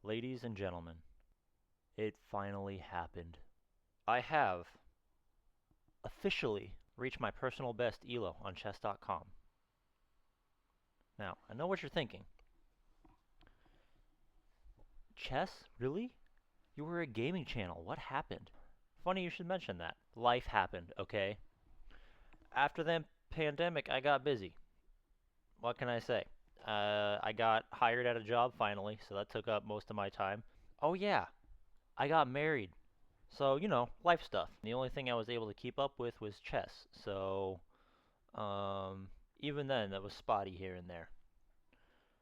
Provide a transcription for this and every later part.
Ladies and gentlemen, it finally happened. I have officially reached my personal best elo on chess.com. Now, I know what you're thinking. Chess? Really? You were a gaming channel. What happened? Funny you should mention that. Life happened, okay? After the pandemic, I got busy. What can I say? I got hired at a job finally, so that took up most of my time. Oh, yeah, I got married. So, life stuff. The only thing I was able to keep up with was chess. So, even then, that was spotty here and there.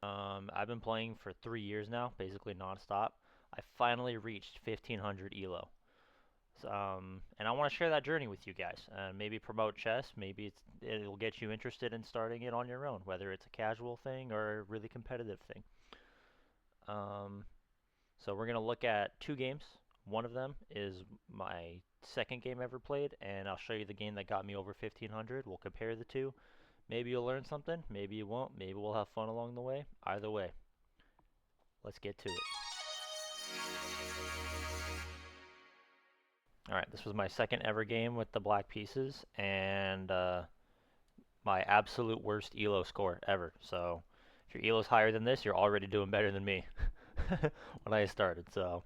I've been playing for 3 years now, basically nonstop. I finally reached 1500 elo. So, and I want to share that journey with you guys. Maybe promote chess. Maybe it'll get you interested in starting it on your own, whether it's a casual thing or a really competitive thing. Um, so we're gonna look at two games. One of them is my second game ever played, and I'll show you the game that got me over 1500. We'll compare the two. Maybe you'll learn something, maybe you won't, maybe we'll have fun along the way. Either way, let's get to it. Alright, this was my second ever game with the black pieces, and my absolute worst elo score ever. So, if your elo's higher than this, you're already doing better than me when I started. So,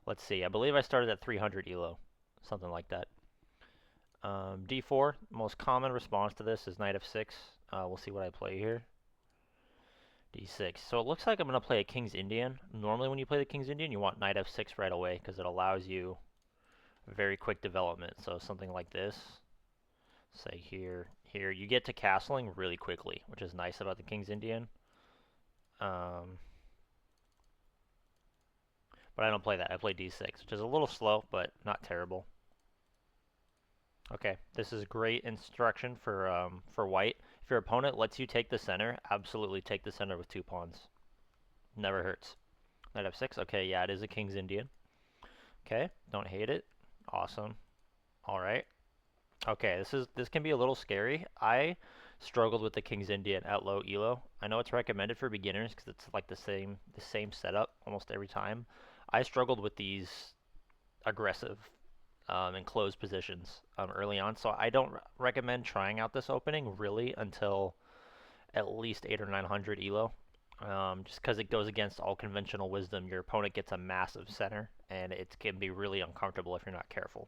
let's see. I believe I started at 300 elo, something like that. D4, most common response to this is knight f6. We'll see what I play here. D6. So it looks like I'm going to play a King's Indian. Normally when you play the King's Indian, you want knight f6 right away because it allows you very quick development. So something like this. Say here, you get to castling really quickly, which is nice about the King's Indian. But I don't play that. I play d6, which is a little slow, but not terrible. Okay, this is great instruction for white. If your opponent lets you take the center, absolutely take the center with two pawns. Never hurts. Knight f6. Okay, yeah, it is a King's Indian. Okay, don't hate it. Awesome. All right. Okay, this can be a little scary. I struggled with the King's Indian at low elo. I know it's recommended for beginners because it's like the same setup almost every time. I struggled with these aggressive and closed positions early on, so I don't recommend trying out this opening really until at least 8 or 900 elo. Just because it goes against all conventional wisdom. Your opponent gets a massive center, and it can be really uncomfortable if you're not careful.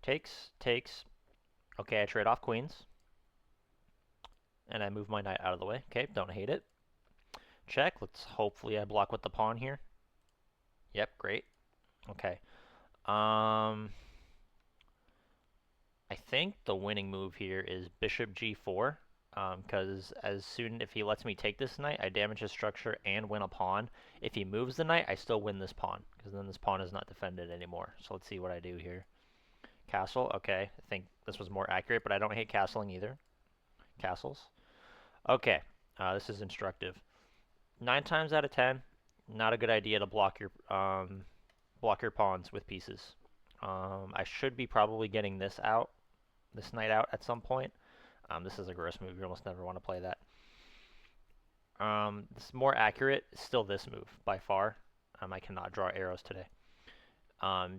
Takes, takes. Okay, I trade off queens. And I move my knight out of the way. Okay, don't hate it. Check. Hopefully I block with the pawn here. Yep, great. Okay. I think the winning move here is bishop g4. Because if he lets me take this knight, I damage his structure and win a pawn. If he moves the knight, I still win this pawn, because then this pawn is not defended anymore. So let's see what I do here. Castle, okay. I think this was more accurate, but I don't hate castling either. Castles. Okay, this is instructive. 9 times out of 10, not a good idea to block your pawns with pieces. I should be probably getting this knight out at some point. This is a gross move. You almost never want to play that. This more accurate is still this move by far. I cannot draw arrows today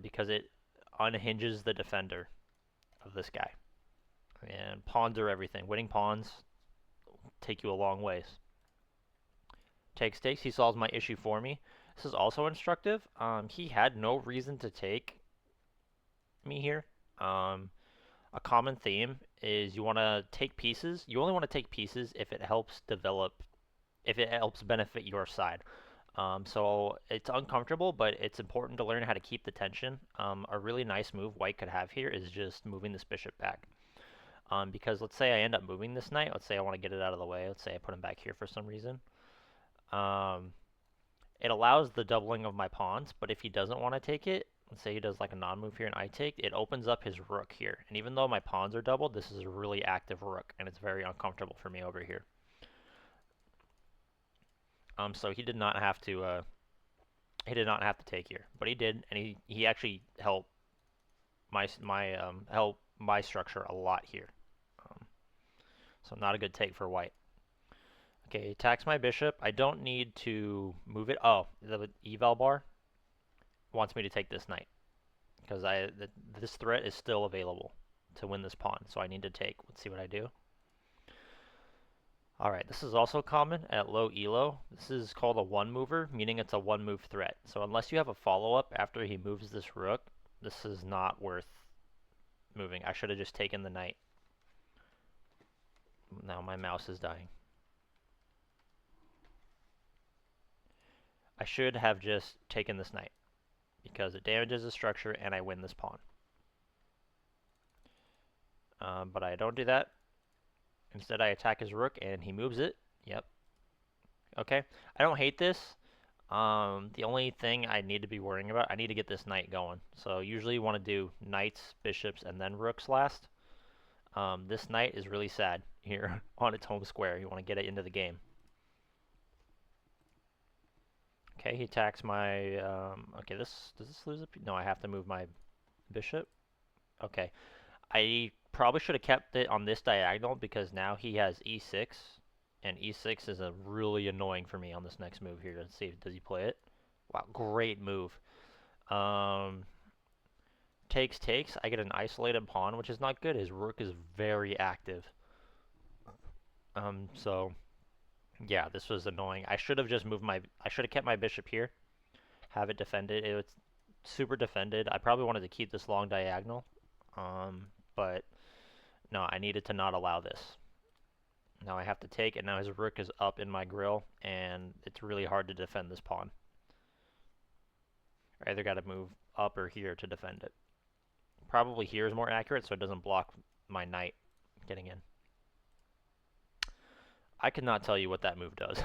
because it unhinges the defender of this guy. And pawns are everything. Winning pawns take you a long ways. Takes, takes. He solves my issue for me. This is also instructive. He had no reason to take me here. A common theme is you want to take pieces. You only want to take pieces if it helps benefit your side. So it's uncomfortable, but it's important to learn how to keep the tension. A really nice move white could have here is just moving this bishop back. Because let's say I end up moving this knight. Let's say I want to get it out of the way. Let's say I put him back here for some reason. It allows the doubling of my pawns, but if he doesn't want to take it, let's say he does like a non-move here and I take, it opens up his rook here. And even though my pawns are doubled, this is a really active rook, and it's very uncomfortable for me over here. So he did not have to take here, but he did, and he actually helped my structure a lot here. So not a good take for white. Okay, attacks my bishop. I don't need to move it. Oh, the eval bar wants me to take this knight because this threat is still available to win this pawn, so I need to take. Let's see what I do. Alright, this is also common at low elo. This is called a one mover, meaning it's a one move threat. So unless you have a follow-up after he moves this rook, this is not worth moving. I should have just taken the knight. Now my mouse is dying. I should have just taken this knight because it damages the structure and I win this pawn. But I don't do that. Instead, I attack his rook and he moves it. Yep. Okay. I don't hate this. The only thing I need to be worrying about, I need to get this knight going. So usually you want to do knights, bishops, and then rooks last. This knight is really sad here on its home square. You want to get it into the game. Okay, he attacks my, okay, does this lose a piece? No, I have to move my bishop. Okay, I probably should have kept it on this diagonal because now he has e6, and e6 is a really annoying for me on this next move here. Let's see, does he play it? Wow, great move. Takes. I get an isolated pawn, which is not good. His rook is very active. So yeah, this was annoying. I should have just moved my. I should have kept my bishop here, have it defended. It was super defended. I probably wanted to keep this long diagonal, but no, I needed to not allow this. Now I have to take, and now his rook is up in my grill, and it's really hard to defend this pawn. I either got to move up or here to defend it. Probably here is more accurate, so it doesn't block my knight getting in. I could not tell you what that move does.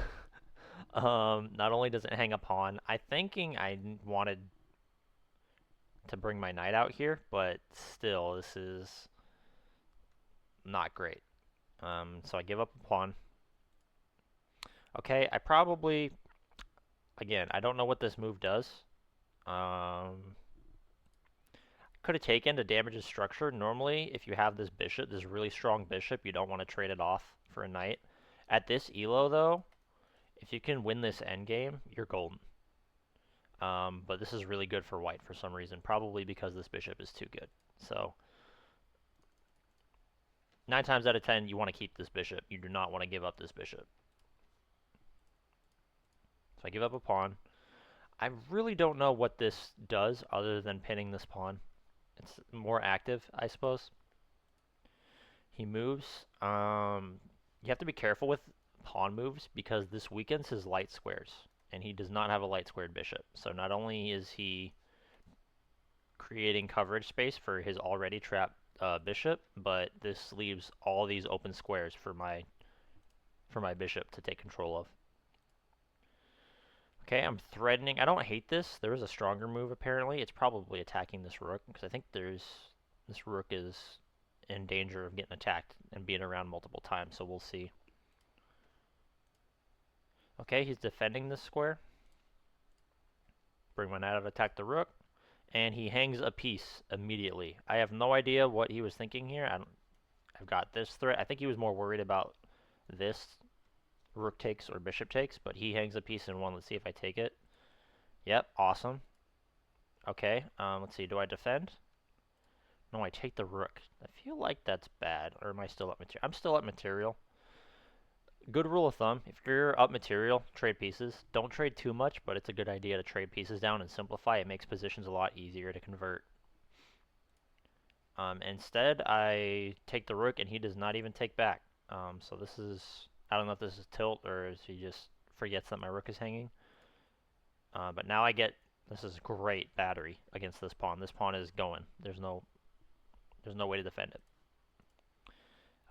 Not only does it hang a pawn, I'm thinking I wanted to bring my knight out here, but still, this is not great. So I give up a pawn. Okay, I probably, again, I don't know what this move does. Could have taken to damage his structure. Normally, if you have this bishop, this really strong bishop, you don't want to trade it off for a knight. At this elo, though, if you can win this endgame, you're golden. But this is really good for white for some reason, probably because this bishop is too good. So 9 times out of 10, you want to keep this bishop. You do not want to give up this bishop. So I give up a pawn. I really don't know what this does other than pinning this pawn. It's more active, I suppose. He moves. You have to be careful with pawn moves because this weakens his light squares, and he does not have a light squared bishop. So not only is he creating coverage space for his already trapped bishop, but this leaves all these open squares for my bishop to take control of. Okay, I'm threatening. I don't hate this. There is a stronger move apparently. It's probably attacking this rook because I think this rook is in danger of getting attacked and being around multiple times, so we'll see. Okay, he's defending this square. Bring my knight out, attack the rook, and he hangs a piece immediately. I have no idea what he was thinking here. I've got this threat. I think he was more worried about this rook takes or bishop takes, but he hangs a piece in one. Let's see if I take it. Yep, awesome. Okay, let's see. Do I defend? No, I take the rook. I feel like that's bad. Or am I still up material? I'm still up material. Good rule of thumb, if you're up material, trade pieces. Don't trade too much, but it's a good idea to trade pieces down and simplify. It makes positions a lot easier to convert. Instead, I take the rook, and he does not even take back. So this is, I don't know if this is tilt or if he just forgets that my rook is hanging. But now I get, this is great battery against this pawn. This pawn is going. There's no way to defend it.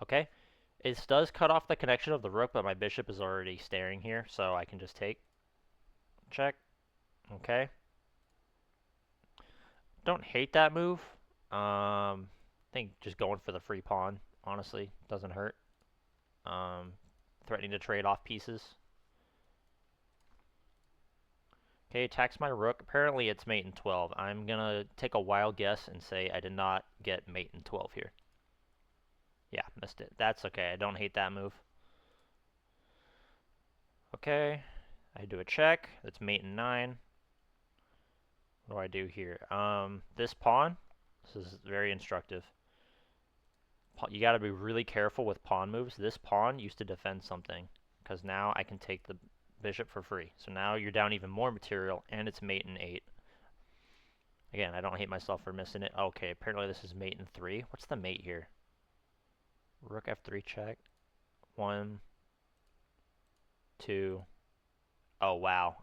Okay, it does cut off the connection of the rook, but my bishop is already staring here, so I can just take. Check. Okay. Don't hate that move. I think just going for the free pawn, honestly, doesn't hurt. Threatening to trade off pieces. Okay, attacks my rook. Apparently it's mate in 12. I'm gonna take a wild guess and say I did not get mate in 12 here. Yeah, missed it. That's okay. I don't hate that move. Okay, I do a check. That's mate and 9. What do I do here? This pawn. This is very instructive. You got to be really careful with pawn moves. This pawn used to defend something, because now I can take the bishop for free. So now you're down even more material, and it's mate and 8. Again, I don't hate myself for missing it. Okay, apparently this is mate and 3. What's the mate here? Rook f3 check. 1, 2. Oh, wow.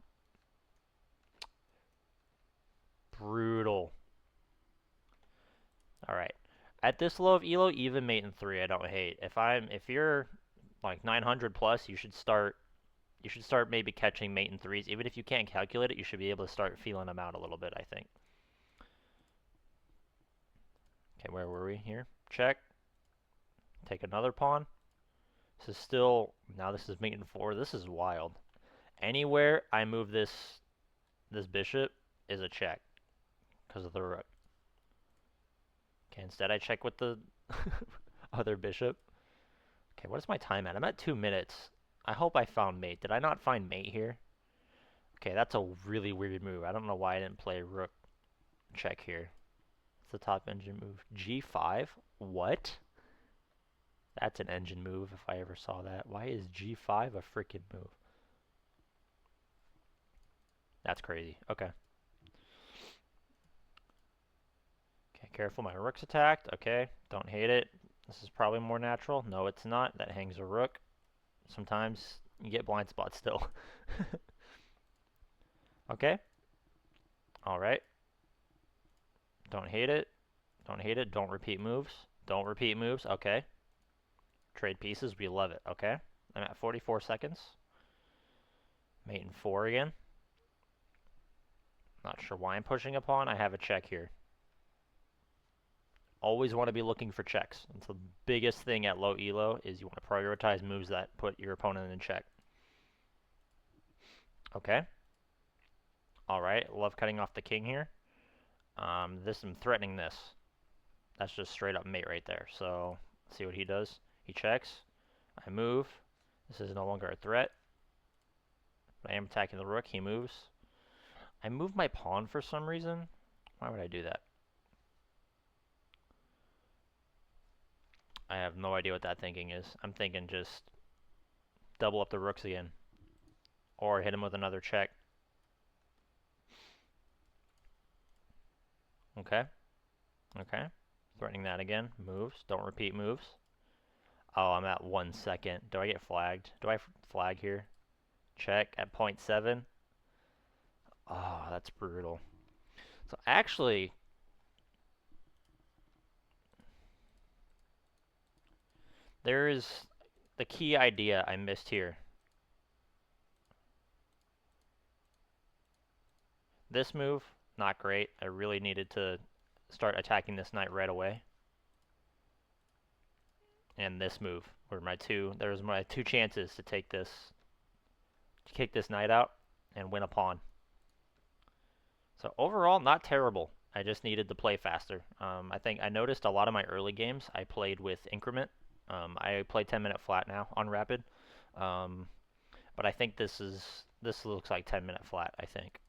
Brutal. Alright. At this low of elo, even mate and 3 I don't hate. If you're like 900 plus, you should start maybe catching mate and 3s. Even if you can't calculate it, you should be able to start feeling them out a little bit, I think. Okay, where were we here? Check. Take another pawn. This is still, now this is mate and 4. This is wild. Anywhere I move this bishop is a check because of the rook. Okay, instead I check with the other bishop. Okay, what is my time at? I'm at 2 minutes. I hope I found mate. Did I not find mate here? Okay, that's a really weird move. I don't know why I didn't play rook check here. It's the top engine move. G5? What? That's an engine move if I ever saw that. Why is G5 a freaking move? That's crazy. Okay. Okay, careful, my rook's attacked. Okay, don't hate it. This is probably more natural. No, it's not. That hangs a rook. Sometimes you get blind spots still. Okay. Alright. Don't hate it. Don't hate it. Don't repeat moves. Don't repeat moves. Okay. Trade pieces. We love it. Okay. I'm at 44 seconds. Mate in 4 again. Not sure why I'm pushing a pawn. I have a check here. Always want to be looking for checks. That's the biggest thing at low elo is you want to prioritize moves that put your opponent in check. Okay. Alright. Love cutting off the king here. I'm threatening this. That's just straight up mate right there. So, let's see what he does. He checks. I move. This is no longer a threat. But I am attacking the rook. He moves. I move my pawn for some reason. Why would I do that? I have no idea what that thinking is. I'm thinking just double up the rooks again. Or hit him with another check. Okay. Okay. Threatening that again. Moves. Don't repeat moves. Oh, I'm at 1 second. Do I get flagged? Do I flag here? Check at 0.7. Oh, that's brutal. So actually, there is the key idea I missed here. This move, not great. I really needed to start attacking this knight right away. And this move were there's my two chances to kick this knight out and win a pawn. So overall, not terrible. I just needed to play faster. I think I noticed a lot of my early games I played with increment. I play 10-minute flat now on rapid, but I think this looks like 10-minute flat. I think.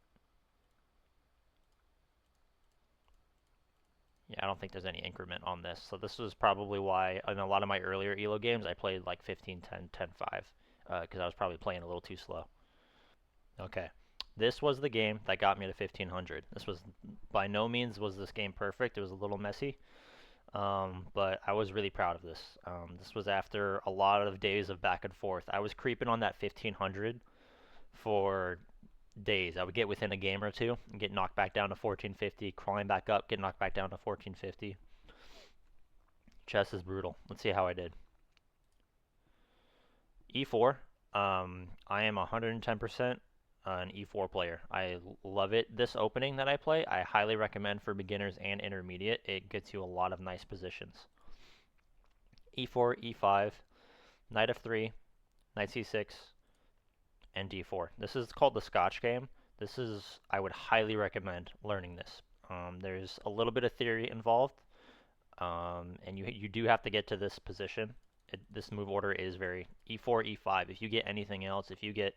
Yeah, I don't think there's any increment on this. So this was probably why in a lot of my earlier ELO games I played like 15-10, 10-5, because I was probably playing a little too slow. Okay. This was the game that got me to 1500. This was by no means was this game perfect. It was a little messy, but I was really proud of this. This was after a lot of days of back and forth. I was creeping on that 1500 for days. I would get within a game or two and get knocked back down to 1450, crawling back up, get knocked back down to 1450. Chess is brutal. Let's see how I did. E4. I am 110% an E4 player. I love it. This opening that I play, I highly recommend for beginners and intermediate. It gets you a lot of nice positions. E4, E5, knight f3, knight c6, and d4. This is called the Scotch game. I would highly recommend learning this. There's a little bit of theory involved, and you do have to get to this position. This move order is very e4, e5. If you get anything else, if you get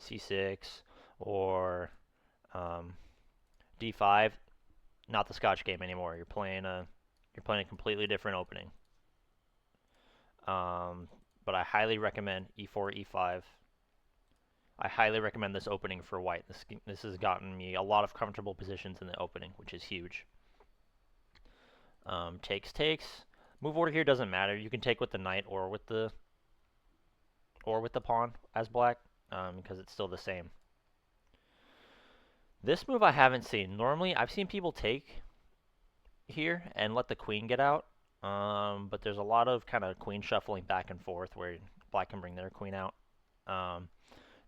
c6 or d5, not the Scotch game anymore. You're playing a completely different opening. But I highly recommend e4, e5. I highly recommend this opening for white. This has gotten me a lot of comfortable positions in the opening, which is huge. Takes. Move order here doesn't matter. You can take with the knight or with the pawn as black, because it's still the same. This move I haven't seen. Normally, I've seen people take here and let the queen get out, but there's a lot of kind of queen shuffling back and forth where black can bring their queen out.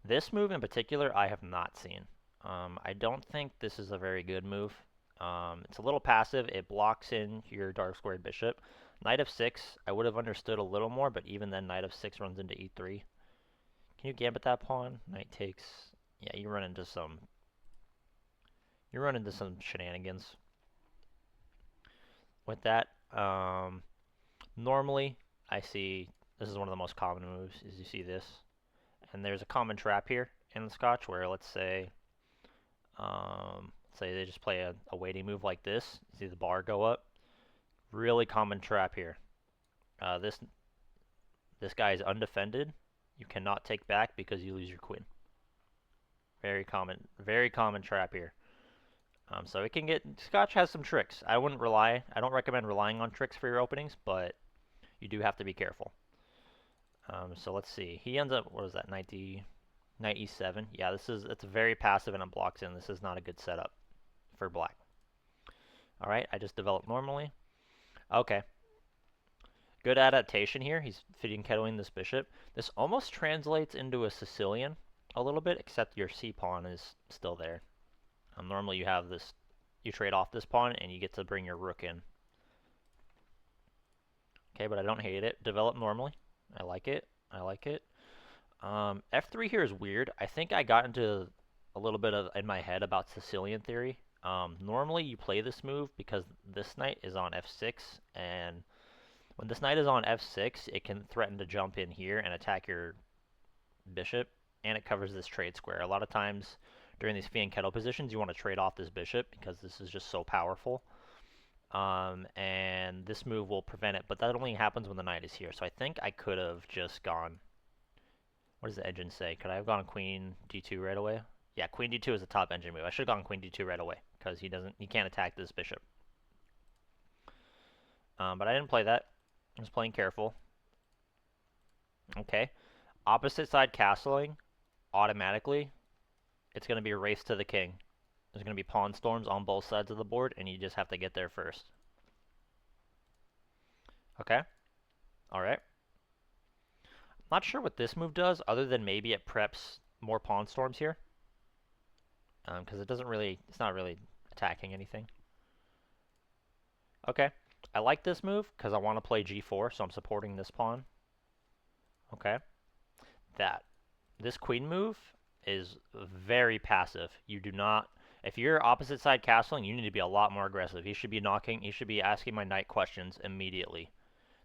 This move in particular, I have not seen. I don't think this is a very good move. It's a little passive. It blocks in your dark squared bishop. Knight f6, I would have understood a little more, but even then, knight f6 runs into e3. Can you gambit that pawn? Knight takes. Yeah, you run into some shenanigans with that. Normally, I see this is one of the most common moves. Is you see this, and there's a common trap here in the Scotch where let's say they just play a waiting move like this. You see the bar go up. Really common trap here. This guy is undefended. You cannot take back because you lose your queen. Very common trap here. So it can get, Scotch has some tricks. I don't recommend relying on tricks for your openings, but you do have to be careful. So let's see. He ends up, what is that, knight e7. Yeah, it's very passive and it blocks in. This is not a good setup for black. All right, I just developed normally. Okay. Good adaptation here. He's kettling this bishop. This almost translates into a Sicilian a little bit, except your c-pawn is still there. Normally you have this, you trade off this pawn and you get to bring your rook in. Okay, but I don't hate it. Develop normally. I like it. F3 here is weird. I think I got into a little bit of in my head about Sicilian theory. Normally you play this move because this knight is on f6, and when this knight is on f6, it can threaten to jump in here and attack your bishop, and it covers this trade square. A lot of times during these fianchetto positions, you want to trade off this bishop because this is just so powerful. And this move will prevent it, but that only happens when the knight is here. So I think I could have just gone, what does the engine say? Could I have gone queen d2 right away? Yeah, queen d2 is a top engine move. I should have gone queen d2 right away because he can't attack this bishop. But I didn't play that. I was playing careful. Okay. Opposite side castling, automatically, it's going to be a race to the king. There's going to be pawn storms on both sides of the board, and you just have to get there first. Okay. All right. Not sure what this move does, other than maybe it preps more pawn storms here. Because it's not really attacking anything. Okay. I like this move because I want to play g4, so I'm supporting this pawn. Okay. This queen move is very passive. You do not, if you're opposite side castling, you need to be a lot more aggressive. He should be asking my knight questions immediately.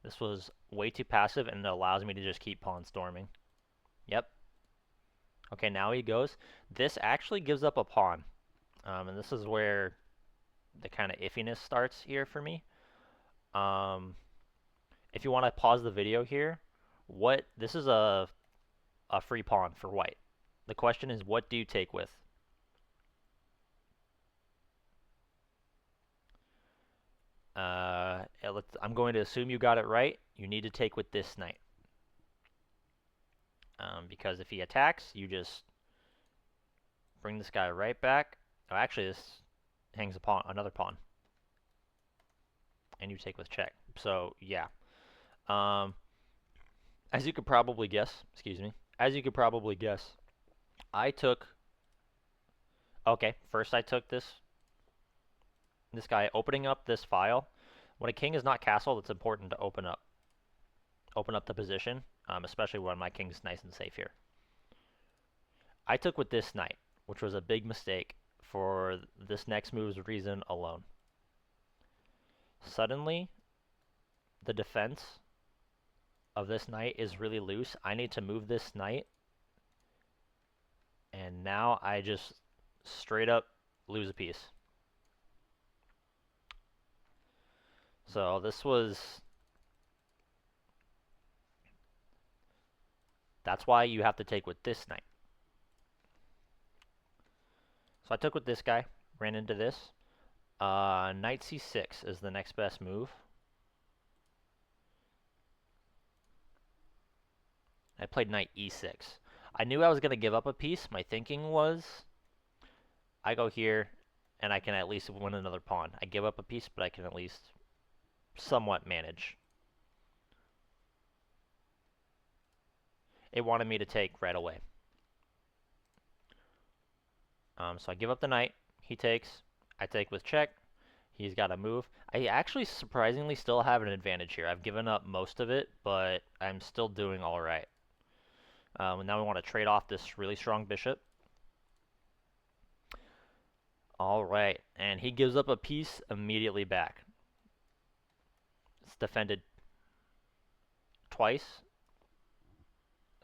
This was way too passive, and it allows me to just keep pawn storming. Yep. Okay, now he goes. This actually gives up a pawn. And this is where the kind of iffiness starts here for me. If you want to pause the video here, this is a free pawn for white. The question is, what do you take with? I'm going to assume you got it right. You need to take with this knight. Because if he attacks, you just bring this guy right back. Oh, actually, this hangs another pawn. And you take with check. So, yeah. As you could probably guess, I took, first I took this guy, opening up this file. When a king is not castled, it's important to open up the position, especially when my king's nice and safe here. I took with this knight, which was a big mistake for this next move's reason alone. Suddenly, the defense of this knight is really loose. I need to move this knight, and now I just straight up lose a piece. So that's why you have to take with this knight. So I took with this guy, ran into this. Knight c6 is the next best move. I played knight e6. I knew I was going to give up a piece. My thinking was I go here and I can at least win another pawn. I give up a piece, but I can at least somewhat manage. It wanted me to take right away. So I give up the knight. He takes. I take with check. He's got to move. I actually surprisingly still have an advantage here. I've given up most of it, but I'm still doing all right. Now we want to trade off this really strong bishop. All right, and he gives up a piece immediately back. It's defended twice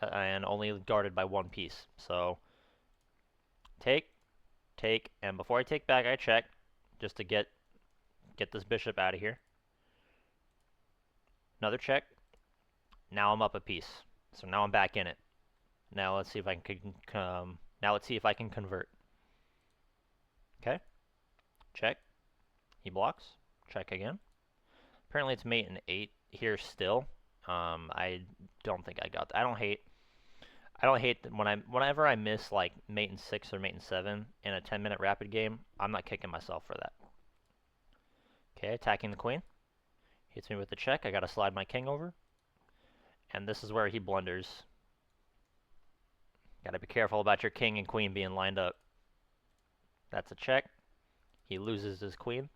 and only guarded by one piece. So take, and before I take back, I check just to get this bishop out of here. Another check. Now I'm up a piece. So now I'm back in it. Now let's see if I can convert. Okay. Check. He blocks. Check again. Apparently it's mate in 8 here still. I don't think I got that. I don't hate whenever I miss like mate in 6 or mate in 7 in a 10-minute rapid game. I'm not kicking myself for that. Okay, attacking the queen. Hits me with the check. I gotta slide my king over. And this is where he blunders. Gotta be careful about your king and queen being lined up. That's a check. He loses his queen.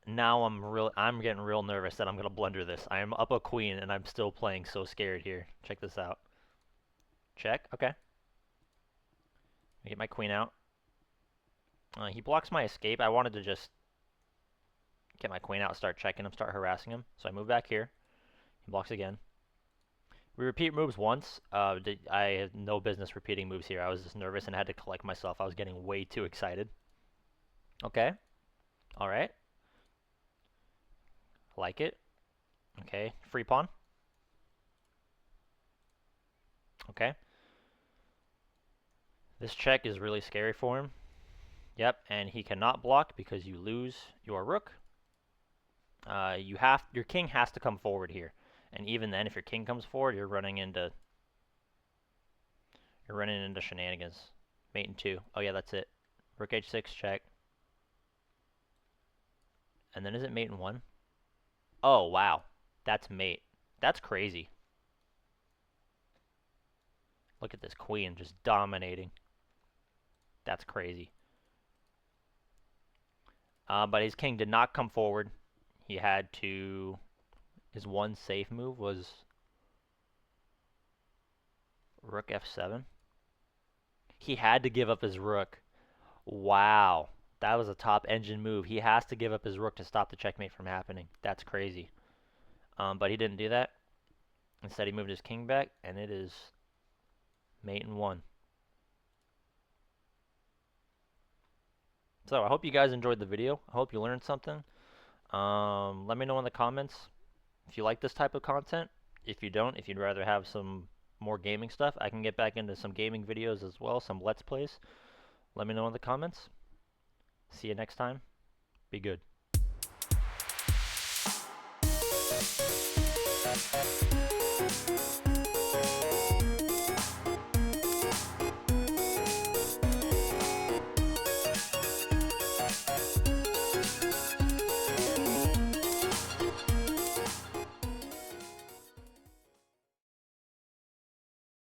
Now I'm getting real nervous that I'm gonna blunder this. I am up a queen and I'm still playing so scared here. Check this out. Check. Okay. I get my queen out. He blocks my escape. I wanted to just get my queen out, start checking him, start harassing him. So I move back here. He blocks again. We repeat moves once. I had no business repeating moves here. I was just nervous and had to collect myself. I was getting way too excited. Okay. All right. Like it. Okay. Free pawn. Okay. This check is really scary for him. Yep, and he cannot block because you lose your rook. Your king has to come forward here. And even then, if your king comes forward, you're running into shenanigans. Mate in 2. Oh yeah, that's it. Rook h6 check. And then is it mate in 1? Oh wow, that's mate. That's crazy. Look at this queen just dominating. That's crazy. But his king did not come forward. He had to. His one safe move was rook f7. He had to give up his rook. Wow. That was a top engine move. He has to give up his rook to stop the checkmate from happening. That's crazy. But he didn't do that. Instead, he moved his king back, and it is mate in 1. So I hope you guys enjoyed the video. I hope you learned something. Let me know in the comments if you like this type of content. If you don't, if you'd rather have some more gaming stuff, I can get back into some gaming videos as well, some Let's Plays. Let me know in the comments. See you next time. Be good.